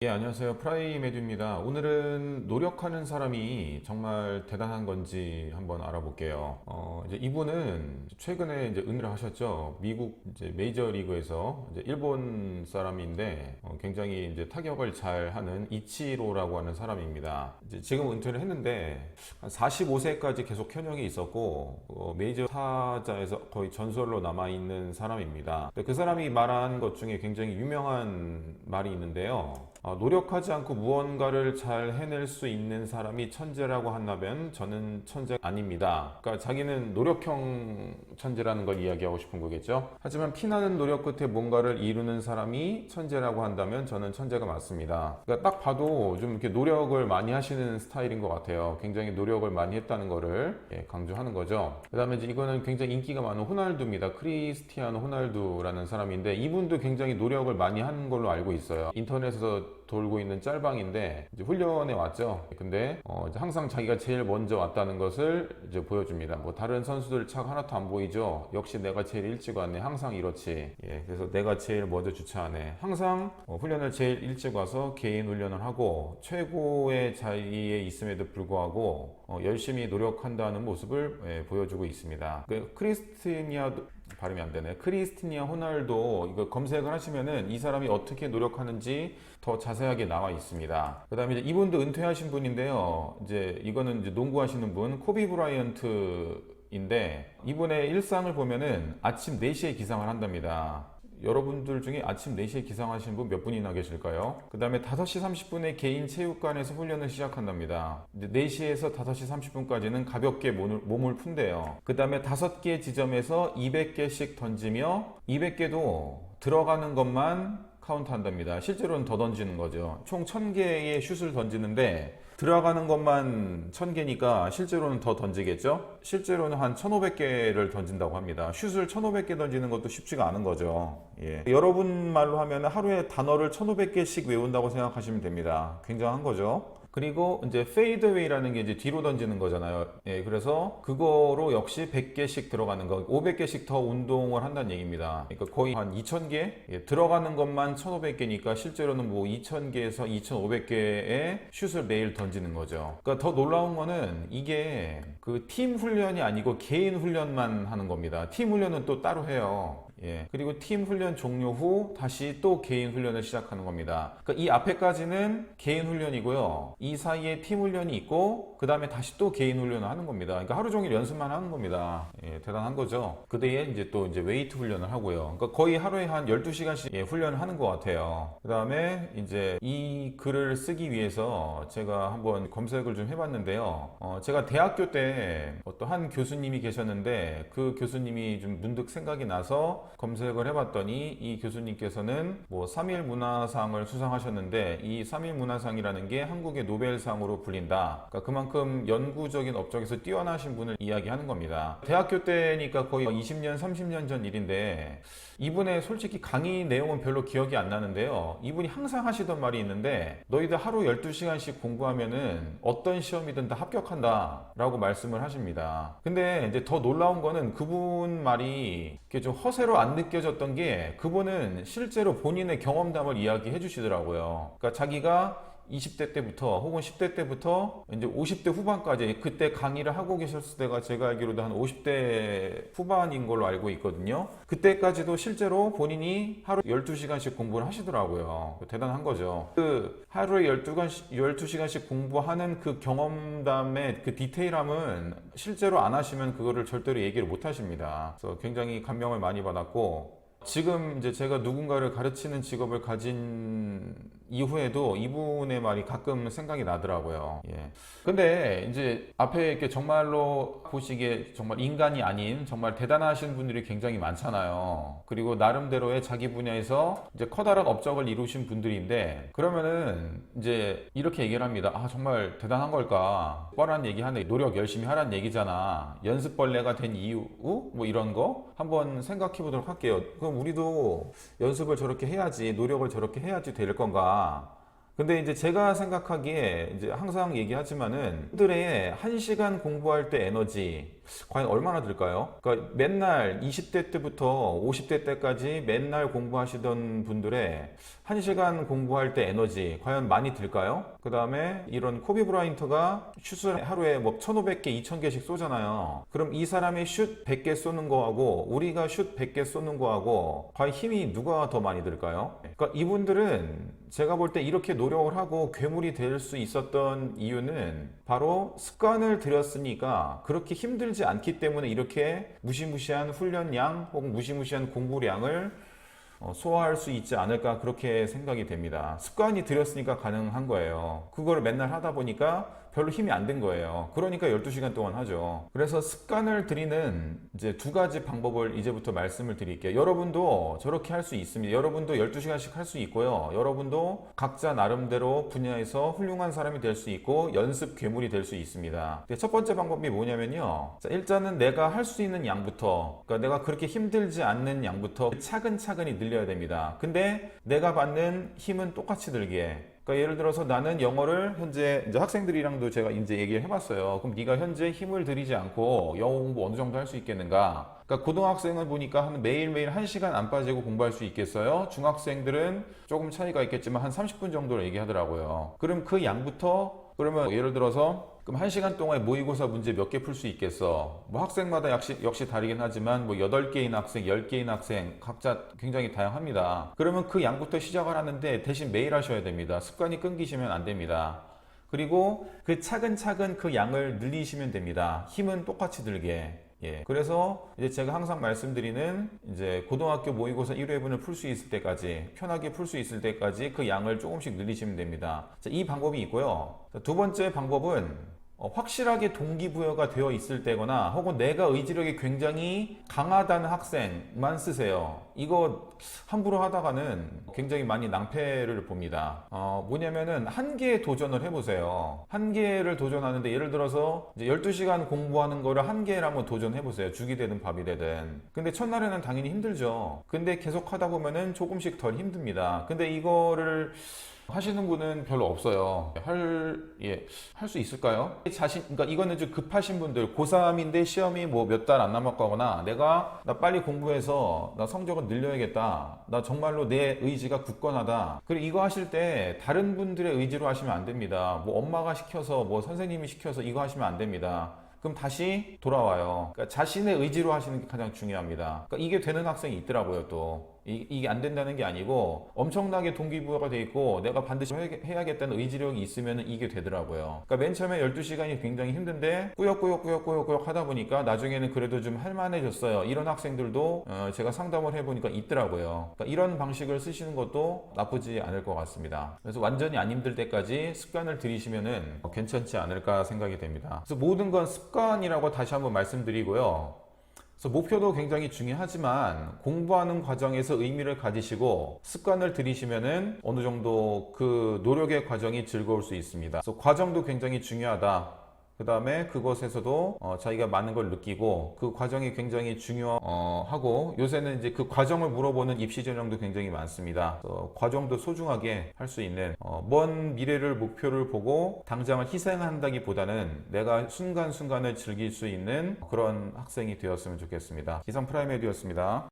예, 안녕하세요. 프라이메디입니다. 오늘은 노력하는 사람이 정말 대단한 건지 한번 알아볼게요. 이제 이분은 최근에 이제 은퇴를 하셨죠. 미국 이제 메이저리그에서 이제 일본 사람인데 굉장히 이제 타격을 잘 하는 이치로라고 하는 사람입니다. 이제 지금 은퇴를 했는데 한 45세까지 계속 현역이 있었고 메이저 타자에서 거의 전설로 남아 있는 사람입니다. 그 사람이 말한 것 중에 굉장히 유명한 말이 있는데요. 노력하지 않고 무언가를 잘 해낼 수 있는 사람이 천재라고 한다면 저는 천재 아닙니다. 그러니까 자기는 노력형 천재라는 걸 이야기하고 싶은 거겠죠. 하지만 피나는 노력 끝에 뭔가를 이루는 사람이 천재라고 한다면 저는 천재가 맞습니다. 그러니까 딱 봐도 좀 이렇게 노력을 많이 하시는 스타일인 것 같아요. 굉장히 노력을 많이 했다는 거를 강조하는 거죠. 그 다음에 이제 이거는 굉장히 인기가 많은 호날두입니다. 크리스티아노 호날두라는 사람인데 이분도 굉장히 노력을 많이 한 걸로 알고 있어요. 인터넷에서 돌고 있는 짤방인데 이제 훈련에 왔죠. 근데 이제 항상 자기가 제일 먼저 왔다는 것을 이제 보여줍니다. 뭐 다른 선수들 차 하나도 안 보이죠. 역시 내가 제일 일찍 왔네. 항상 이렇지. 그래서 내가 제일 먼저 주차하네. 항상 훈련을 제일 일찍 와서 개인 훈련을 하고 최고의 자리에 있음에도 불구하고 열심히 노력한다는 모습을 보여주고 있습니다. 그 크리스티니아 발음이 안 되네. 크리스티니아 호날두 이거 검색을 하시면은 이 사람이 어떻게 노력하는지 더 자세하게 나와 있습니다. 그다음에 이제 이분도 은퇴하신 분인데요. 이제 이거는 이제 농구하시는 분 코비 브라이언트인데 이분의 일상을 보면은 아침 4시에 기상을 한답니다. 여러분들 중에 아침 4시에 기상하신 분 몇 분이나 계실까요? 그 다음에 5시 30분에 개인 체육관에서 훈련을 시작한답니다. 4시에서 5시 30분까지는 가볍게 몸을 푼대요. 그 다음에 5개 지점에서 200개씩 던지며 200개도 들어가는 것만 카운트 한답니다. 실제로는 더 던지는 거죠. 총 1000개의 슛을 던지는데 들어가는 것만 1000개니까 실제로는 더 던지겠죠? 실제로는 한 1500개를 던진다고 합니다. 슛을 1500개 던지는 것도 쉽지가 않은 거죠. 여러분 말로 하면 하루에 단어를 1500개씩 외운다고 생각하시면 됩니다. 굉장한 거죠. 그리고 이제 페이드웨이라는 게 이제 뒤로 던지는 거잖아요. 그래서 그거로 역시 100개씩 들어가는 거, 500개씩 더 운동을 한다는 얘기입니다. 그러니까 거의 한 2000개? 들어가는 것만 1500개니까 실제로는 뭐 2000개에서 2500개의 슛을 매일 던지는 거죠. 그러니까 더 놀라운 거는 이게 그 팀 훈련이 아니고 개인 훈련만 하는 겁니다. 팀 훈련은 또 따로 해요. 그리고 팀 훈련 종료 후 다시 또 개인 훈련을 시작하는 겁니다. 그러니까 이 앞에까지는 개인 훈련이고요. 이 사이에 팀 훈련이 있고 그 다음에 다시 또 개인 훈련을 하는 겁니다. 그러니까 하루 종일 연습만 하는 겁니다. 대단한 거죠. 그 뒤에 이제 또 이제 웨이트 훈련을 하고요. 그러니까 거의 하루에 한 12시간씩 훈련을 하는 것 같아요. 그 다음에 이제 이 글을 쓰기 위해서 제가 한번 검색을 좀 해봤는데요. 제가 대학교 때 어떤 한 교수님이 계셨는데 그 교수님이 좀 문득 생각이 나서 검색을 해봤더니 이 교수님께서는 뭐 3일 문화상을 수상하셨는데 이 3일 문화상이라는 게 한국의 노벨상으로 불린다. 그러니까 그만큼 연구적인 업적에서 뛰어나신 분을 이야기하는 겁니다. 대학교 때니까 거의 20년, 30년 전 일인데 이분의 솔직히 강의 내용은 별로 기억이 안 나는데요. 이분이 항상 하시던 말이 있는데 너희들 하루 12시간씩 공부하면은 어떤 시험이든 다 합격한다 라고 말씀을 하십니다. 근데 이제 더 놀라운 거는 그분 말이 좀 허세로 안 느껴졌던 게 그분은 실제로 본인의 경험담을 이야기해 주시더라고요. 그러니까 자기가 20대 때부터 혹은 10대 때부터 이제 50대 후반까지 그때 강의를 하고 계셨을 때가 제가 알기로도 한 50대 후반인 걸로 알고 있거든요. 그때까지도 실제로 본인이 하루 12시간씩 공부를 하시더라고요. 대단한 거죠. 그 하루에 12시간씩 공부하는 그 경험담의 그 디테일함은 실제로 안 하시면 그거를 절대로 얘기를 못 하십니다. 그래서 굉장히 감명을 많이 받았고 지금 이제 제가 누군가를 가르치는 직업을 가진 이후에도 이분의 말이 가끔 생각이 나더라고요. 근데 이제 앞에 이렇게 정말로 보시기에 정말 인간이 아닌 정말 대단하신 분들이 굉장히 많잖아요. 그리고 나름대로의 자기 분야에서 이제 커다란 업적을 이루신 분들인데 그러면은 이제 이렇게 얘기를 합니다. 아, 정말 대단한 걸까? 뻔한 얘기 하네. 노력 열심히 하라는 얘기잖아. 연습벌레가 된 이유? 뭐 이런 거 한번 생각해 보도록 할게요. 그럼 우리도 연습을 저렇게 해야지, 노력을 저렇게 해야지 될 건가? 근데 이제 제가 생각하기에 이제 항상 얘기하지만은 분들의 1시간 공부할 때 에너지 과연 얼마나 들까요? 그러니까 맨날 20대 때부터 50대 때까지 맨날 공부하시던 분들의 1시간 공부할 때 에너지 과연 많이 들까요? 그 다음에 이런 코비 브라인트가 슛을 하루에 뭐 1500개, 2000개씩 쏘잖아요. 그럼 이 사람이 슛 100개 쏘는 거하고 우리가 슛 100개 쏘는 거하고 과연 힘이 누가 더 많이 들까요? 그러니까 이분들은 제가 볼 때 이렇게 노력을 하고 괴물이 될 수 있었던 이유는 바로 습관을 들였으니까 그렇게 힘들지 않기 때문에 이렇게 무시무시한 훈련량 혹은 무시무시한 공부량을 소화할 수 있지 않을까 그렇게 생각이 됩니다. 습관이 들였으니까 가능한 거예요. 그걸 맨날 하다 보니까 별로 힘이 안 든 거예요. 그러니까 12시간 동안 하죠. 그래서 습관을 들이는 이제 두 가지 방법을 이제부터 말씀을 드릴게요. 여러분도 저렇게 할 수 있습니다. 여러분도 12시간씩 할 수 있고요. 여러분도 각자 나름대로 분야에서 훌륭한 사람이 될 수 있고 연습 괴물이 될 수 있습니다. 첫 번째 방법이 뭐냐면요. 자, 일단은 내가 할 수 있는 양부터, 그러니까 내가 그렇게 힘들지 않는 양부터 차근차근히 늘려야 됩니다. 근데 내가 받는 힘은 똑같이 들게. 그러니까 예를 들어서 나는 영어를 현재 이제 학생들이랑도 제가 이제 얘기를 해봤어요. 그럼 네가 현재 힘을 들이지 않고 영어 공부 어느 정도 할 수 있겠는가? 그러니까 고등학생을 보니까 매일매일 1시간 안 빠지고 공부할 수 있겠어요? 중학생들은 조금 차이가 있겠지만 한 30분 정도로 얘기하더라고요. 그럼 그 양부터 그러면 예를 들어서 그럼 1시간 동안에 모의고사 문제 몇 개 풀 수 있겠어? 뭐 학생마다 역시 다르긴 하지만 뭐 8개인 학생, 10개인 학생 각자 굉장히 다양합니다. 그러면 그 양부터 시작을 하는데 대신 매일 하셔야 됩니다. 습관이 끊기시면 안 됩니다. 그리고 그 차근차근 그 양을 늘리시면 됩니다. 힘은 똑같이 들게. 예. 그래서 이제 제가 항상 말씀드리는 이제 고등학교 모의고사 1회분을 풀 수 있을 때까지 편하게 풀 수 있을 때까지 그 양을 조금씩 늘리시면 됩니다. 자, 이 방법이 있고요. 자, 두 번째 방법은 확실하게 동기부여가 되어 있을 때거나 혹은 내가 의지력이 굉장히 강하다는 학생만 쓰세요. 이거 함부로 하다가는 굉장히 많이 낭패를 봅니다. 뭐냐면은 한 개에 도전을 해보세요. 한 개를 도전하는데 예를 들어서 이제 12시간 공부하는 거를 한 개를 한번 도전해보세요. 죽이 되든 밥이 되든. 근데 첫날에는 당연히 힘들죠. 근데 계속 하다 보면은 조금씩 덜 힘듭니다. 근데 이거를 하시는 분은 별로 없어요. 할 수 있을까요? 그러니까 이거는 좀 급하신 분들, 고3인데 시험이 뭐 몇 달 안 남았거나 나 빨리 공부해서 나 성적을 늘려야겠다. 나 정말로 내 의지가 굳건하다. 그리고 이거 하실 때 다른 분들의 의지로 하시면 안 됩니다. 뭐 엄마가 시켜서 뭐 선생님이 시켜서 이거 하시면 안 됩니다. 그럼 다시 돌아와요. 그러니까 자신의 의지로 하시는 게 가장 중요합니다. 그러니까 이게 되는 학생이 있더라고요, 또. 이게 안 된다는 게 아니고 엄청나게 동기부여가 돼 있고 내가 반드시 해야겠다는 의지력이 있으면 이게 되더라고요. 그러니까 맨 처음에 12시간이 굉장히 힘든데 꾸역꾸역 하다 보니까 나중에는 그래도 좀 할만해졌어요. 이런 학생들도 제가 상담을 해보니까 있더라고요. 그러니까 이런 방식을 쓰시는 것도 나쁘지 않을 것 같습니다. 그래서 완전히 안 힘들 때까지 습관을 들이시면은 괜찮지 않을까 생각이 됩니다. 그래서 모든 건 습관이라고 다시 한번 말씀드리고요. 그래서 목표도 굉장히 중요하지만 공부하는 과정에서 의미를 가지시고 습관을 들이시면은 어느 정도 그 노력의 과정이 즐거울 수 있습니다. 그래서 과정도 굉장히 중요하다. 그 다음에 그것에서도 자기가 많은 걸 느끼고 그 과정이 굉장히 중요하고 요새는 이제 그 과정을 물어보는 입시 전형도 굉장히 많습니다. 과정도 소중하게 할 수 있는 먼 미래를 목표를 보고 당장을 희생한다기보다는 내가 순간순간을 즐길 수 있는 그런 학생이 되었으면 좋겠습니다. 이상 프라이메디였습니다.